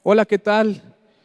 Hola, ¿qué tal?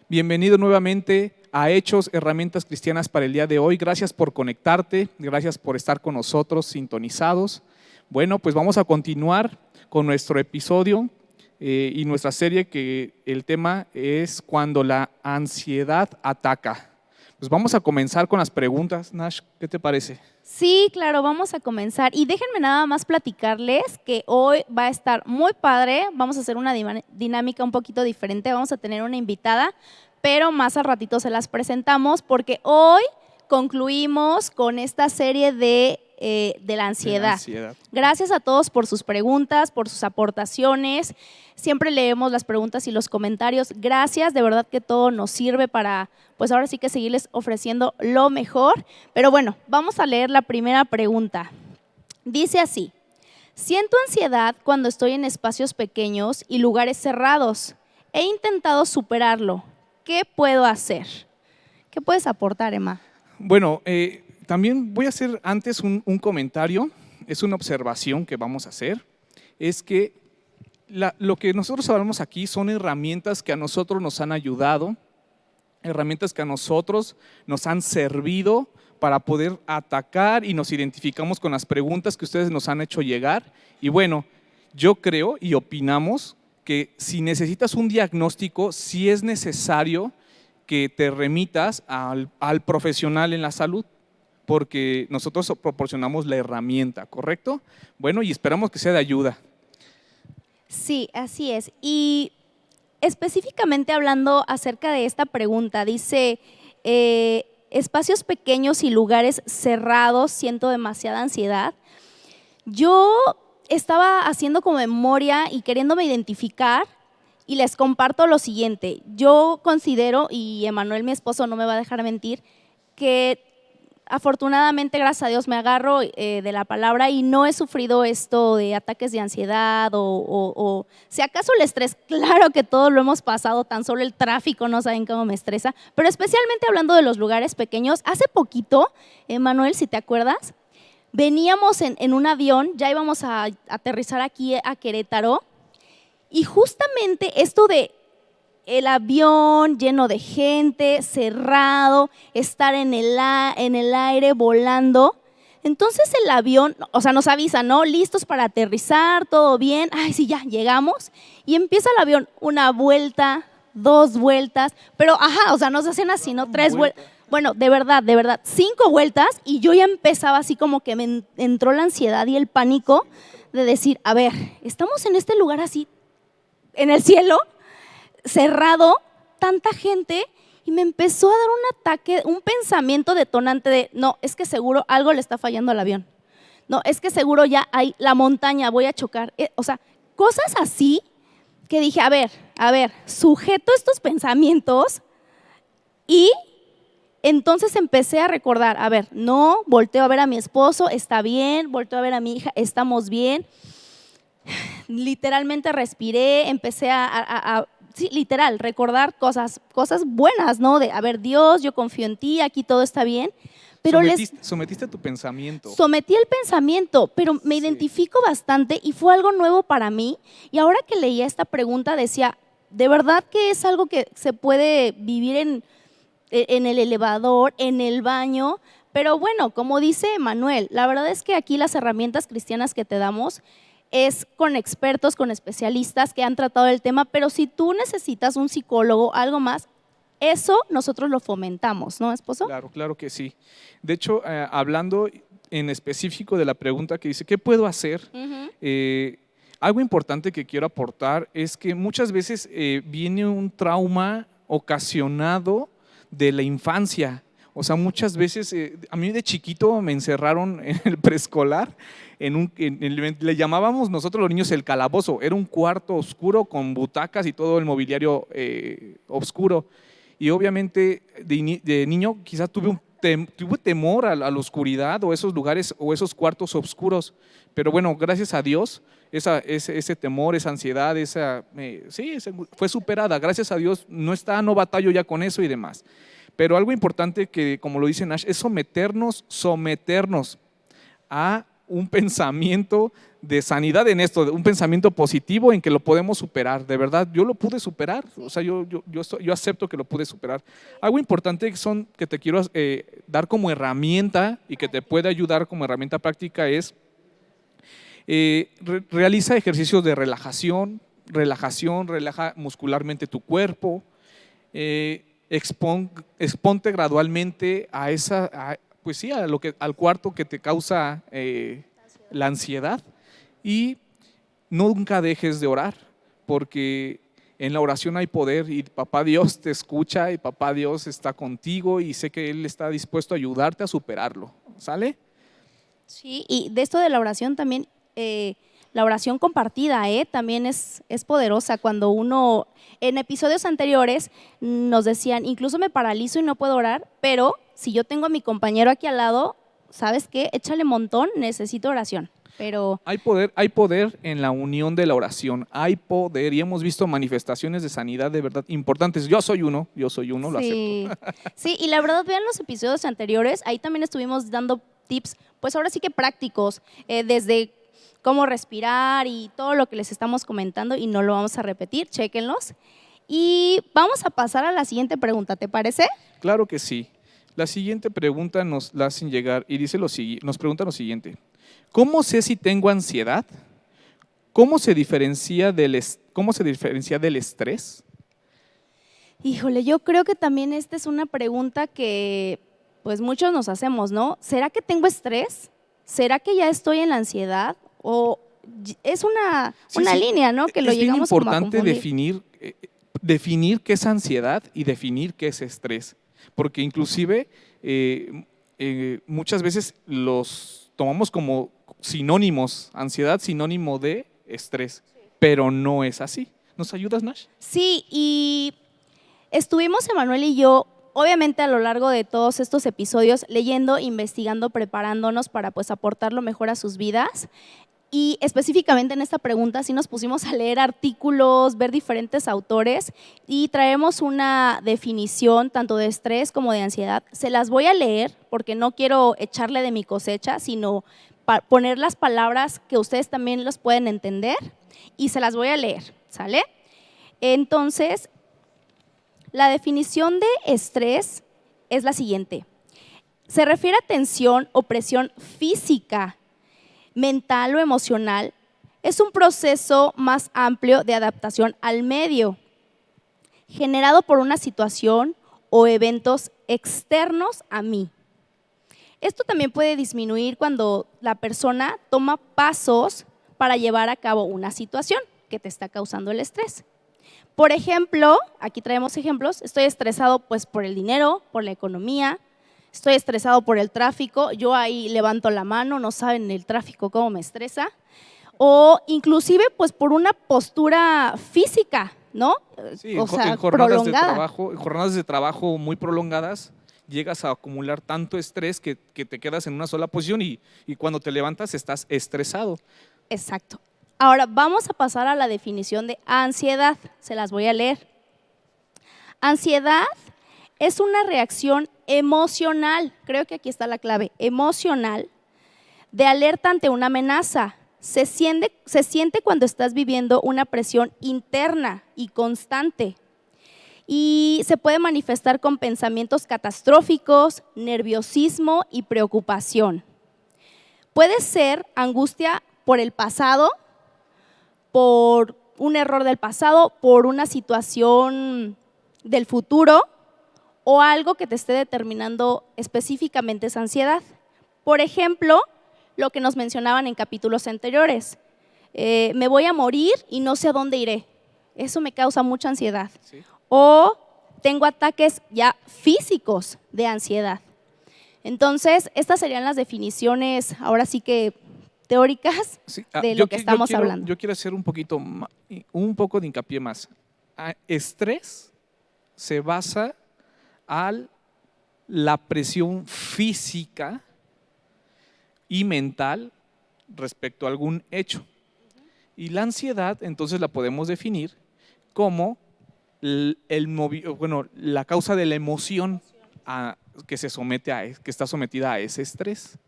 Bienvenido nuevamente a Hechos, herramientas cristianas para el día de hoy. Gracias por conectarte, gracias por estar con nosotros sintonizados. Bueno, pues vamos a continuar con nuestro episodio y nuestra serie, que el tema es cuando la ansiedad ataca. Pues vamos a comenzar con las preguntas. Nash, ¿qué te parece? Sí, claro, vamos a comenzar. Y déjenme nada más platicarles que hoy va a estar muy padre. Vamos a hacer una dinámica un poquito diferente. Vamos a tener una invitada, pero más al ratito se las presentamos porque hoy concluimos con esta serie de la ansiedad. Gracias a todos por sus preguntas, por sus aportaciones. Siempre leemos las preguntas y los comentarios. Gracias, de verdad que todo nos sirve para, pues ahora sí que seguirles ofreciendo lo mejor. Pero bueno, vamos a leer la primera pregunta. Dice así: siento ansiedad cuando estoy en espacios pequeños y lugares cerrados. He intentado superarlo. ¿Qué puedo hacer? ¿Qué puedes aportar, Emma? Bueno, también voy a hacer antes un comentario. Es una observación que vamos a hacer. Es que lo que nosotros hablamos aquí son herramientas que a nosotros nos han ayudado, herramientas que a nosotros nos han servido para poder atacar, y nos identificamos con las preguntas que ustedes nos han hecho llegar. Y bueno, yo creo y opinamos que si necesitas un diagnóstico, sí es necesario que te remitas al profesional en la salud, porque nosotros proporcionamos la herramienta, ¿correcto? Bueno, y esperamos que sea de ayuda. Sí, así es. Y específicamente hablando acerca de esta pregunta, dice, espacios pequeños y lugares cerrados, siento demasiada ansiedad. Yo estaba haciendo como memoria y queriéndome identificar, y les comparto lo siguiente. Yo considero, y Emanuel, mi esposo, no me va a dejar mentir, que afortunadamente, gracias a Dios, me agarro de la palabra y no he sufrido esto de ataques de ansiedad o si acaso el estrés. Claro que todos lo hemos pasado, tan solo el tráfico no saben cómo me estresa, pero especialmente hablando de los lugares pequeños. Hace poquito, Manuel, si te acuerdas, veníamos en un avión, ya íbamos a aterrizar aquí a Querétaro, y justamente esto de el avión lleno de gente, cerrado, estar en el aire volando. Entonces el avión, o sea, nos avisa, ¿no? Listos para aterrizar, todo bien. Ay, sí, ya llegamos. Y empieza el avión, una vuelta, dos vueltas, pero ajá, o sea, nos hacen así, ¿no? Tres vueltas. Bueno, de verdad, 5 vueltas, y yo ya empezaba así como que me entró la ansiedad y el pánico de decir, a ver, estamos en este lugar así, en el cielo, cerrado, tanta gente, y me empezó a dar un ataque, un pensamiento detonante de, no, es que seguro algo le está fallando al avión. No, es que seguro ya hay la montaña, voy a chocar. O sea, cosas así que dije, a ver, sujeto estos pensamientos, y entonces empecé a recordar, a ver, no, volteo a ver a mi esposo, está bien, volteo a ver a mi hija, estamos bien. Literalmente respiré, empecé sí, literal, recordar cosas buenas, ¿no? De, a ver, Dios, yo confío en ti, aquí todo está bien. Pero sometiste tu pensamiento. Sometí el pensamiento, pero me identifico bastante y fue algo nuevo para mí. Y ahora que leía esta pregunta decía, de verdad que es algo que se puede vivir en el elevador, en el baño. Pero bueno, como dice Manuel, la verdad es que aquí las herramientas cristianas que te damos es con expertos, con especialistas que han tratado el tema, pero si tú necesitas un psicólogo, algo más, eso nosotros lo fomentamos, ¿no, esposo? Claro que sí. De hecho, hablando en específico de la pregunta que dice, ¿qué puedo hacer? Algo importante que quiero aportar es que muchas veces viene un trauma ocasionado de la infancia. O sea, muchas veces, a mí de chiquito me encerraron en el preescolar, le llamábamos nosotros los niños el calabozo. Era un cuarto oscuro con butacas y todo el mobiliario oscuro. Y obviamente de niño quizás tuve temor a la oscuridad o esos lugares o esos cuartos oscuros. Pero bueno, gracias a Dios, ese temor, esa ansiedad, fue superada. Gracias a Dios, no batallo ya con eso y demás. Pero algo importante que, como lo dice Nash, es someternos a un pensamiento de sanidad en esto, de un pensamiento positivo en que lo podemos superar. De verdad, yo lo pude superar. O sea, yo acepto que lo pude superar. Algo importante que te quiero dar como herramienta y que te puede ayudar como herramienta práctica es realiza ejercicios de relajación, relaja muscularmente tu cuerpo, exponte gradualmente pues sí, al cuarto que te causa la ansiedad, y nunca dejes de orar, porque en la oración hay poder y Papá Dios te escucha y Papá Dios está contigo y sé que Él está dispuesto a ayudarte a superarlo. ¿Sale? Sí, y de esto de la oración también, la oración compartida, también es poderosa. Cuando uno, en episodios anteriores nos decían, incluso me paralizo y no puedo orar, pero si yo tengo a mi compañero aquí al lado, ¿sabes qué? Échale montón, necesito oración. Pero hay poder en la unión de la oración, hay poder, y hemos visto manifestaciones de sanidad de verdad importantes. Yo soy uno, lo acepto. Sí, y la verdad, vean los episodios anteriores, ahí también estuvimos dando tips, pues ahora sí que prácticos, desde cómo respirar y todo lo que les estamos comentando, y no lo vamos a repetir, chéquenlos. Y vamos a pasar a la siguiente pregunta, ¿te parece? Claro que sí. La siguiente pregunta nos la hacen llegar y nos preguntan lo siguiente: ¿cómo sé si tengo ansiedad? ¿Cómo se diferencia del estrés? Híjole, yo creo que también esta es una pregunta que pues muchos nos hacemos, ¿no? ¿Será que tengo estrés? ¿Será que ya estoy en la ansiedad? ¿O es una línea, ¿no? Que lo llegamos como a confundir. Es bien importante definir qué es ansiedad y definir qué es estrés, porque inclusive muchas veces los tomamos como sinónimos, ansiedad sinónimo de estrés, pero no es así. ¿Nos ayudas, Nash? Sí, y estuvimos Emanuel y yo, obviamente a lo largo de todos estos episodios, leyendo, investigando, preparándonos para pues aportar lo mejor a sus vidas. Y específicamente en esta pregunta sí nos pusimos a leer artículos, ver diferentes autores, y traemos una definición tanto de estrés como de ansiedad. Se las voy a leer porque no quiero echarle de mi cosecha, sino poner las palabras que ustedes también los pueden entender, y se las voy a leer, ¿sale? Entonces, la definición de estrés es la siguiente: se refiere a tensión o presión física, mental o emocional. Es un proceso más amplio de adaptación al medio, generado por una situación o eventos externos a mí. Esto también puede disminuir cuando la persona toma pasos para llevar a cabo una situación que te está causando el estrés. Por ejemplo, aquí traemos ejemplos: estoy estresado pues por el dinero, por la economía, estoy estresado por el tráfico, yo ahí levanto la mano, no saben el tráfico cómo me estresa, o inclusive pues por una postura física, ¿no? Sí, o sea, en jornadas prolongada. de trabajo muy prolongadas, llegas a acumular tanto estrés que te quedas en una sola posición y cuando te levantas estás estresado. Exacto. Ahora vamos a pasar a la definición de ansiedad. Se las voy a leer. Ansiedad es una reacción emocional, creo que aquí está la clave, emocional, de alerta ante una amenaza. Se siente cuando estás viviendo una presión interna y constante, y se puede manifestar con pensamientos catastróficos, nerviosismo y preocupación. Puede ser angustia por el pasado, por un error del pasado, por una situación del futuro o algo que te esté determinando específicamente esa ansiedad. Por ejemplo, lo que nos mencionaban en capítulos anteriores: me voy a morir y no sé a dónde iré. Eso me causa mucha ansiedad. ¿Sí? O tengo ataques ya físicos de ansiedad. Entonces, estas serían las definiciones, ahora sí que teóricas, Sí, de lo que estamos hablando. Yo quiero hacer un poco de hincapié más. Estrés se basa en la presión física y mental respecto a algún hecho. Y la ansiedad, entonces, la podemos definir como la causa de la emoción que está sometida a ese estrés.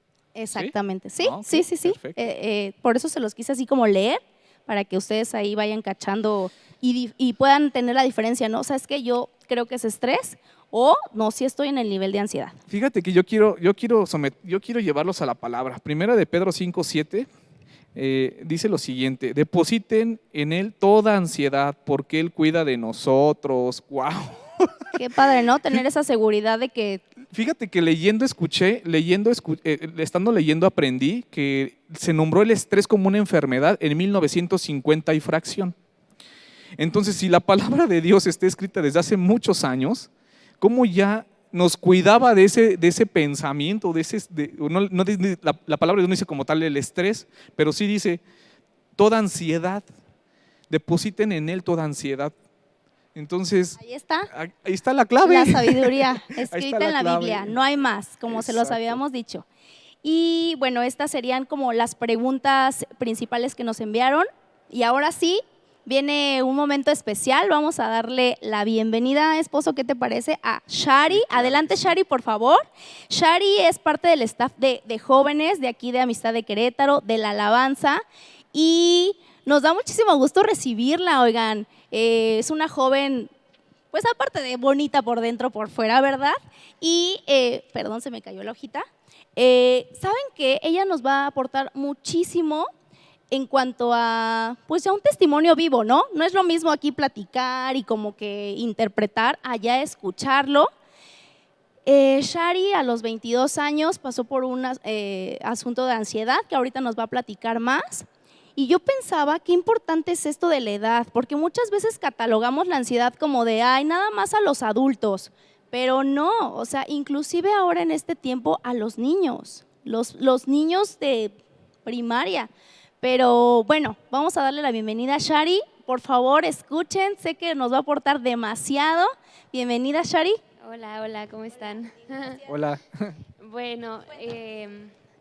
Exactamente, sí, Ah, ok, sí, sí, sí. perfecto. Por eso se los quise así como leer, para que ustedes ahí vayan cachando y puedan tener la diferencia, ¿no? O sea, es que yo creo que es estrés o no, si estoy en el nivel de ansiedad. Fíjate que yo quiero llevarlos a la palabra. Primera de Pedro 5:7 dice lo siguiente: depositen en Él toda ansiedad, porque Él cuida de nosotros. ¡Wow! Qué padre, ¿no? Tener esa seguridad de que Fíjate que estando leyendo aprendí que se nombró el estrés como una enfermedad en 1950 y fracción. Entonces, si la palabra de Dios está escrita desde hace muchos años, ¿cómo ya nos cuidaba de ese pensamiento, la palabra de Dios no dice como tal el estrés, pero sí dice toda ansiedad, depositen en Él toda ansiedad. Entonces, ahí está ahí está la clave. la sabiduría Ahí está escrita en la la clave. Biblia, no hay más, como se los Exacto. habíamos dicho. Y bueno, estas serían como las preguntas principales que nos enviaron. Y ahora sí, viene un momento especial. Vamos a darle la bienvenida, esposo, ¿qué te parece? A Shari. Sí, claro Adelante, que sí. Shari, por favor. Shari es parte del staff de jóvenes de aquí de Amistad de Querétaro, de la alabanza. Y nos da muchísimo gusto recibirla, oigan. Es una joven, pues aparte de bonita por dentro, por fuera, ¿verdad? Y, perdón, se me cayó la hojita. ¿Saben qué? Ella nos va a aportar muchísimo en cuanto a, pues a un testimonio vivo, ¿no? No es lo mismo aquí platicar y como que interpretar, allá escucharlo. Shari a los 22 años pasó por un asunto de ansiedad que ahorita nos va a platicar más. Y yo pensaba qué importante es esto de la edad, porque muchas veces catalogamos la ansiedad como de, ay, nada más a los adultos, pero no, o sea, inclusive ahora en este tiempo a los niños, los niños de primaria. Pero bueno, vamos a darle la bienvenida a Shari. Por favor, escuchen, sé que nos va a aportar demasiado. Bienvenida, Shari. Hola, hola, ¿cómo están? Hola. Bueno,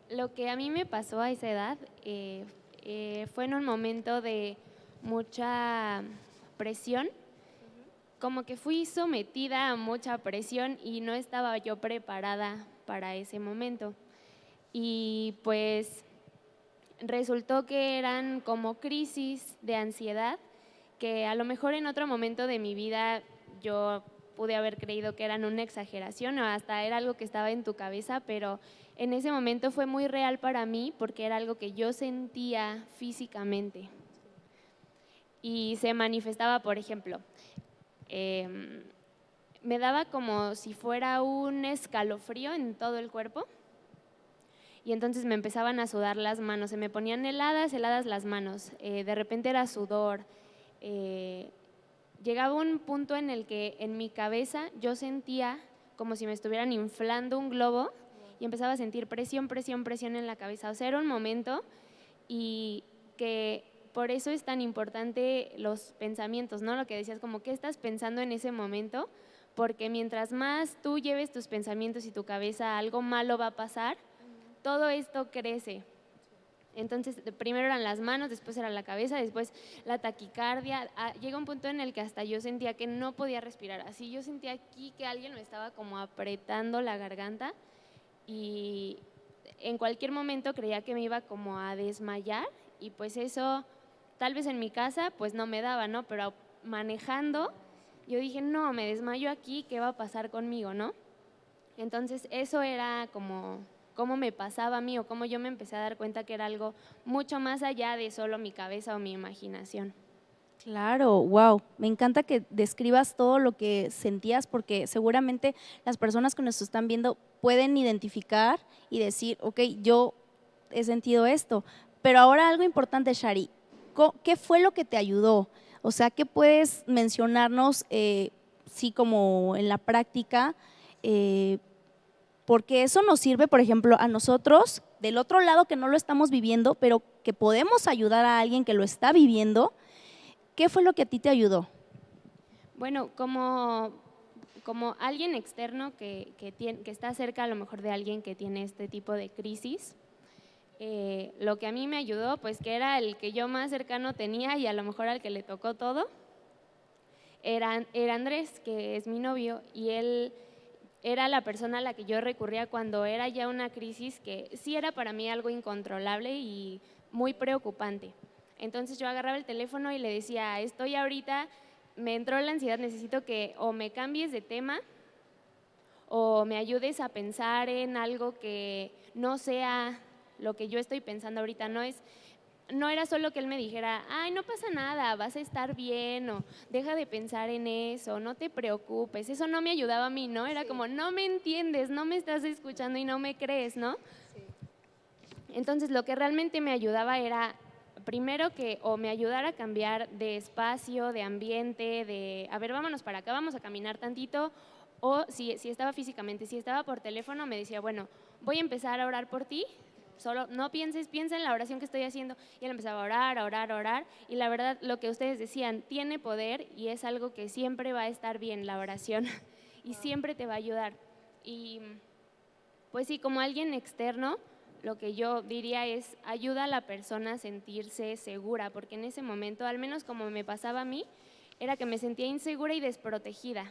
lo que a mí me pasó a esa edad fue en un momento de mucha presión, como que fui sometida a mucha presión y no estaba yo preparada para ese momento. Y pues resultó que eran como crisis de ansiedad que a lo mejor en otro momento de mi vida yo pude haber creído que eran una exageración o hasta era algo que estaba en tu cabeza, pero en ese momento fue muy real para mí porque era algo que yo sentía físicamente y se manifestaba, por ejemplo, me daba como si fuera un escalofrío en todo el cuerpo y entonces me empezaban a sudar las manos, se me ponían heladas las manos, de repente era sudor. Llegaba un punto en el que en mi cabeza yo sentía como si me estuvieran inflando un globo y empezaba a sentir presión, presión, presión en la cabeza. O sea, era un momento y que por eso es tan importante los pensamientos, ¿no? Lo que decías, como qué estás pensando en ese momento, porque mientras más tú lleves tus pensamientos y tu cabeza a algo malo va a pasar, todo esto crece. Entonces, primero eran las manos, después era la cabeza, después la taquicardia. Llega un punto en el que hasta yo sentía que no podía respirar. Así yo sentía aquí que alguien me estaba como apretando la garganta y en cualquier momento creía que me iba como a desmayar y pues eso, tal vez en mi casa, pues no me daba, ¿no? Pero manejando, yo dije, no, me desmayo aquí, ¿qué va a pasar conmigo, no? Entonces, eso era como cómo me pasaba a mí o cómo yo me empecé a dar cuenta que era algo mucho más allá de solo mi cabeza o mi imaginación. Claro, wow. Me encanta que describas todo lo que sentías porque seguramente las personas que nos están viendo pueden identificar y decir, ok, yo he sentido esto. Pero ahora algo importante, Shari, ¿qué fue lo que te ayudó? O sea, ¿qué puedes mencionarnos, sí, como en la práctica? Porque eso nos sirve, por ejemplo, a nosotros, del otro lado que no lo estamos viviendo, pero que podemos ayudar a alguien que lo está viviendo. ¿Qué fue lo que a ti te ayudó? Bueno, como alguien externo que está cerca a lo mejor de alguien que tiene este tipo de crisis, lo que a mí me ayudó, pues que era el que yo más cercano tenía y a lo mejor al que le tocó todo, era Andrés, que es mi novio, y él era la persona a la que yo recurría cuando era ya una crisis que sí era para mí algo incontrolable y muy preocupante. Entonces yo agarraba el teléfono y le decía, estoy ahorita, me entró la ansiedad, necesito que o me cambies de tema o me ayudes a pensar en algo que no sea lo que yo estoy pensando ahorita. No era solo que él me dijera, ay, no pasa nada, vas a estar bien, o deja de pensar en eso, no te preocupes. Eso no me ayudaba a mí, ¿no? Era como, no me entiendes, no me estás escuchando y no me crees, ¿no? Entonces, lo que realmente me ayudaba era, primero que o me ayudara a cambiar de espacio, de ambiente, de, a ver, vámonos para acá, vamos a caminar tantito, o si estaba físicamente, si estaba por teléfono, me decía, bueno, voy a empezar a orar por ti, solo no pienses, piensa en la oración que estoy haciendo. Y él empezaba a orar, a orar, a orar. Y la verdad, lo que ustedes decían, tiene poder y es algo que siempre va a estar bien, la oración. Y siempre te va a ayudar. Y pues sí, como alguien externo, lo que yo diría es, ayuda a la persona a sentirse segura, porque en ese momento, al menos como me pasaba a mí, era que me sentía insegura y desprotegida.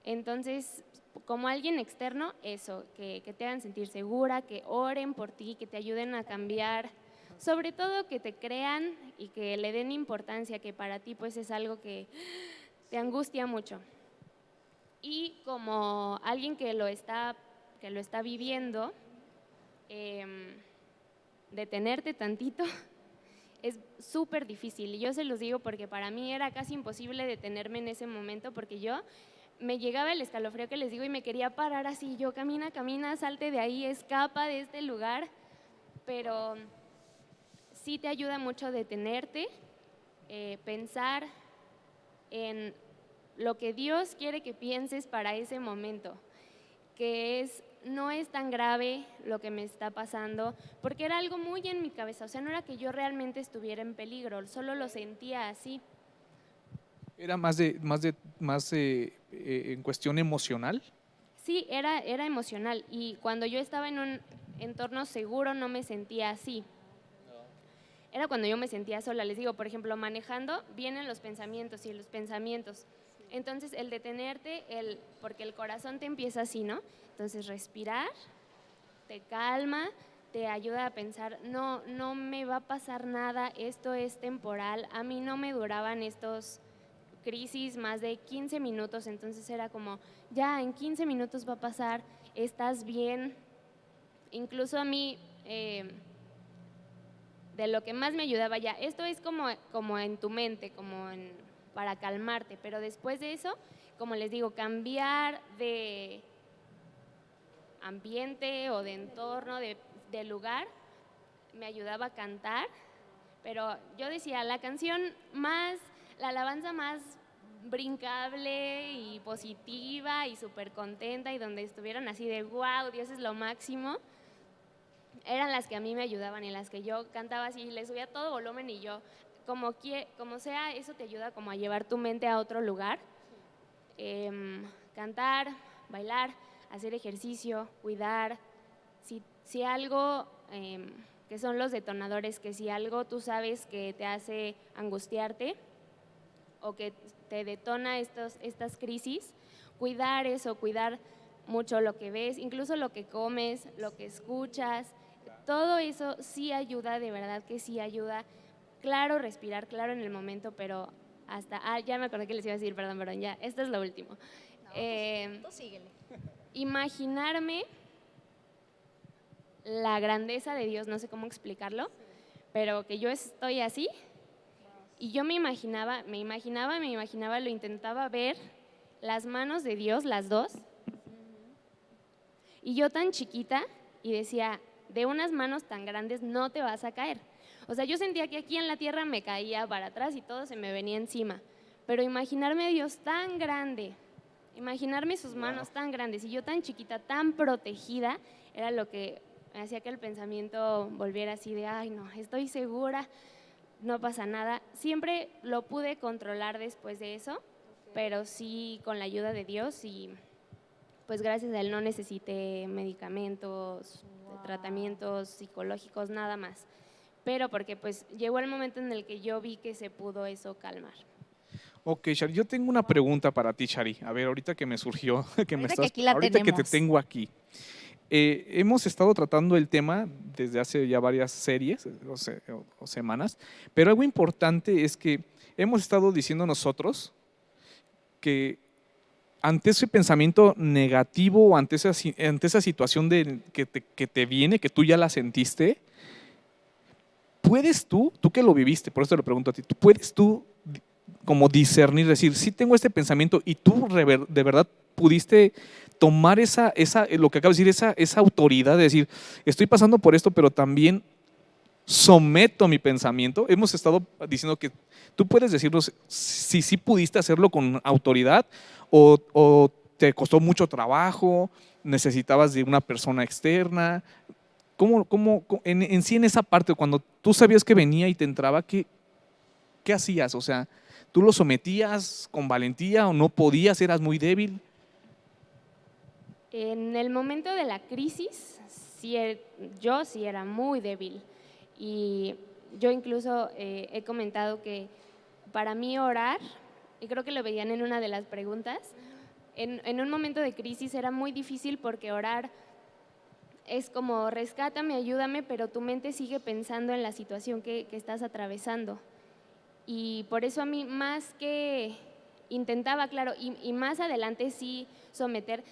Entonces, como alguien externo, eso, que te hagan sentir segura, que oren por ti, que te ayuden a cambiar, sobre todo que te crean y que le den importancia, que para ti pues es algo que te angustia mucho. Y como alguien que lo está viviendo, detenerte tantito es súper difícil. Y yo se los digo porque para mí era casi imposible detenerme en ese momento, porque yo me llegaba el escalofrío que les digo y me quería parar así, yo camina, camina, salte de ahí, escapa de este lugar, pero sí te ayuda mucho detenerte, pensar en lo que Dios quiere que pienses para ese momento, que no es tan grave lo que me está pasando, porque era algo muy en mi cabeza, o sea, no era que yo realmente estuviera en peligro, solo lo sentía así. ¿Era más en cuestión emocional? Sí, era emocional y cuando yo estaba en un entorno seguro no me sentía así. Era cuando yo me sentía sola, les digo, por ejemplo, manejando, vienen los pensamientos y los pensamientos. Entonces, el detenerte, porque el corazón te empieza así, ¿no? Entonces, respirar, te calma, te ayuda a pensar, no me va a pasar nada, esto es temporal, a mí no me duraban estos crisis más de 15 minutos, entonces era como, ya en 15 minutos va a pasar, estás bien. Incluso a mí, de lo que más me ayudaba ya, esto es como en tu mente, para calmarte, pero después de eso, como les digo, cambiar de ambiente o de entorno, de lugar, me ayudaba a cantar, pero yo decía, la alabanza más brincable y positiva y súper contenta y donde estuvieran así de wow, Dios es lo máximo, eran las que a mí me ayudaban y las que yo cantaba así, le subía todo volumen y yo, como sea, eso te ayuda como a llevar tu mente a otro lugar, cantar, bailar, hacer ejercicio, cuidar, si algo, que son los detonadores, que si algo tú sabes que te hace angustiarte o que te detona estas crisis, cuidar eso, cuidar mucho lo que ves, incluso lo que comes, lo que escuchas, todo eso sí ayuda, de verdad que sí ayuda. Claro, respirar, claro en el momento, pero ya me acordé que les iba a decir, perdón, ya, esto es lo último. No, tú síguele. Imaginarme la grandeza de Dios, no sé cómo explicarlo, pero que yo estoy así y yo me imaginaba, lo intentaba ver las manos de Dios, las dos, y yo tan chiquita y decía, de unas manos tan grandes no te vas a caer. O sea, yo sentía que aquí en la tierra me caía para atrás y todo se me venía encima, pero imaginarme a Dios tan grande, imaginarme sus manos tan grandes y yo tan chiquita, tan protegida, era lo que me hacía que el pensamiento volviera así de, ay no, estoy segura, no pasa nada. Siempre lo pude controlar después de eso, pero sí con la ayuda de Dios y pues gracias a Él no necesité medicamentos, tratamientos psicológicos, nada más. Pero porque pues llegó el momento en el que yo vi que se pudo eso calmar. Ok, Shari, yo tengo una pregunta para ti, Shari. A ver, ahorita que me surgió, Ahorita que aquí la ahorita que te tenemos. tengo aquí. Hemos estado tratando el tema desde hace ya varias series o semanas, pero algo importante es que hemos estado diciendo nosotros que ante ese pensamiento negativo o ante esa situación que te viene, que tú ya la sentiste, ¿puedes tú que lo viviste, por eso te lo pregunto a ti, puedes tú como discernir, decir, sí tengo este pensamiento y tú de verdad pudiste tomar lo que acabo de decir, esa autoridad de decir, estoy pasando por esto, pero también someto mi pensamiento? Hemos estado diciendo que tú puedes decirnos si sí pudiste hacerlo con autoridad o te costó mucho trabajo, necesitabas de una persona externa. En sí en esa parte, cuando tú sabías que venía y te entraba, ¿qué hacías? O sea, ¿tú lo sometías con valentía o no podías, eras muy débil? En el momento de la crisis, yo sí era muy débil. Y yo incluso he comentado que para mí orar, y creo que lo veían en una de las preguntas, en un momento de crisis era muy difícil porque orar es como rescátame, ayúdame, pero tu mente sigue pensando en la situación que estás atravesando. Y por eso a mí más que intentaba, claro, y más adelante sí someter,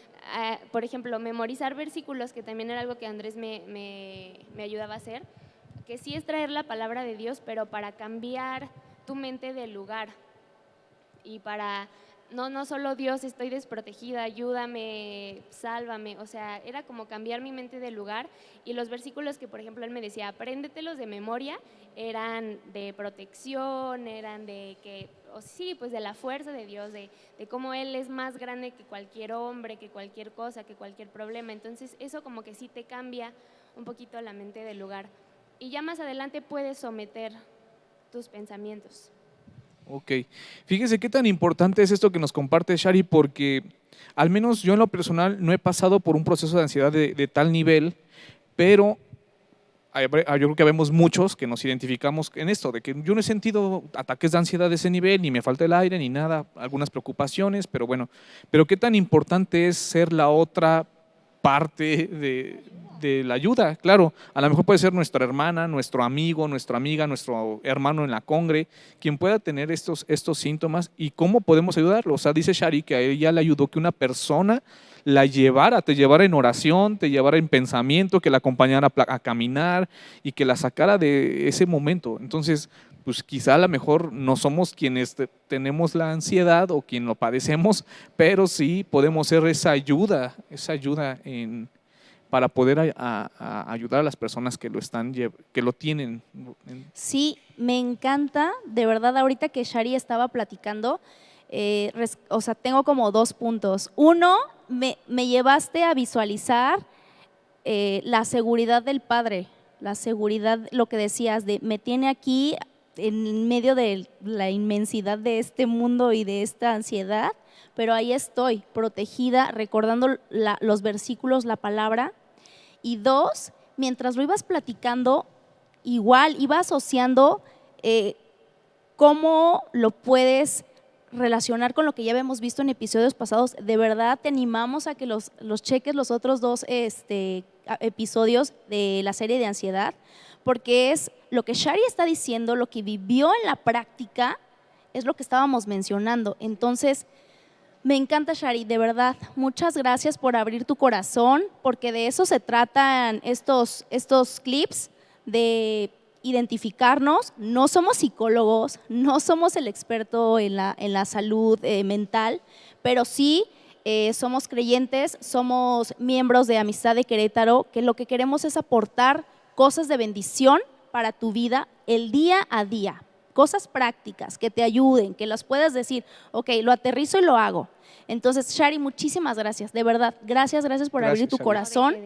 por ejemplo, memorizar versículos, que también era algo que Andrés me ayudaba a hacer, que sí es traer la palabra de Dios, pero para cambiar tu mente del lugar y para, no solo Dios, estoy desprotegida, ayúdame, sálvame, o sea, era como cambiar mi mente del lugar. Y los versículos que, por ejemplo, él me decía, apréndetelos de memoria, eran de protección, eran de que, sí, pues de la fuerza de Dios, de cómo Él es más grande que cualquier hombre, que cualquier cosa, que cualquier problema. Entonces eso como que sí te cambia un poquito la mente del lugar. Y ya más adelante puedes someter tus pensamientos. Ok, fíjese qué tan importante es esto que nos comparte Shari, porque al menos yo en lo personal no he pasado por un proceso de ansiedad de tal nivel, pero yo creo que vemos muchos que nos identificamos en esto, de que yo no he sentido ataques de ansiedad de ese nivel, ni me falta el aire, ni nada, algunas preocupaciones, pero bueno, pero qué tan importante es ser la otra parte de la ayuda. Claro, a lo mejor puede ser nuestra hermana, nuestro amigo, nuestra amiga, nuestro hermano en la congre, quien pueda tener estos síntomas y cómo podemos ayudarlo. O sea, dice Shari que a ella le ayudó que una persona te llevara en oración, te llevara en pensamiento, que la acompañara a caminar y que la sacara de ese momento. Entonces, pues quizá a lo mejor no somos quienes tenemos la ansiedad o quien lo padecemos, pero sí podemos ser esa ayuda para poder ayudar a las personas que lo tienen. Sí, me encanta, de verdad, ahorita que Shari estaba platicando, o sea, tengo como 2 puntos. Uno, me llevaste a visualizar la seguridad del Padre, la seguridad, lo que decías, me tiene aquí en medio de la inmensidad de este mundo y de esta ansiedad, pero ahí estoy, protegida, recordando los versículos, la palabra. Y 2, mientras lo ibas platicando, igual iba asociando cómo lo puedes relacionar con lo que ya habíamos visto en episodios pasados. De verdad te animamos a que los cheques los otros 2 episodios de la serie de ansiedad, porque es lo que Shari está diciendo, lo que vivió en la práctica, es lo que estábamos mencionando. Entonces, me encanta, Shari, de verdad, muchas gracias por abrir tu corazón, porque de eso se tratan estos clips, de identificarnos. No somos psicólogos, no somos el experto en la salud mental, pero sí somos creyentes, somos miembros de Amistad de Querétaro, que lo que queremos es aportar cosas de bendición para tu vida el día a día, cosas prácticas que te ayuden, que las puedas decir, ok, lo aterrizo y lo hago. Entonces, Shari, muchísimas gracias, de verdad, gracias por abrir tu Shari. corazón.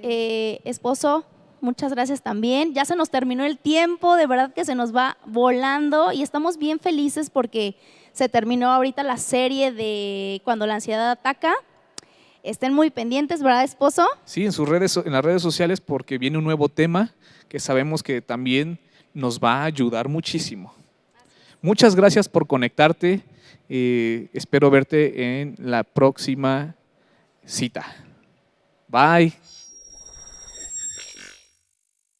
Esposo, muchas gracias también. Ya se nos terminó el tiempo, de verdad que se nos va volando y estamos bien felices porque se terminó ahorita la serie de Cuando la ansiedad ataca. Estén muy pendientes, ¿verdad, esposo? Sí, en las redes sociales, porque viene un nuevo tema que sabemos que también nos va a ayudar muchísimo. Muchas gracias por conectarte. Espero verte en la próxima cita. Bye.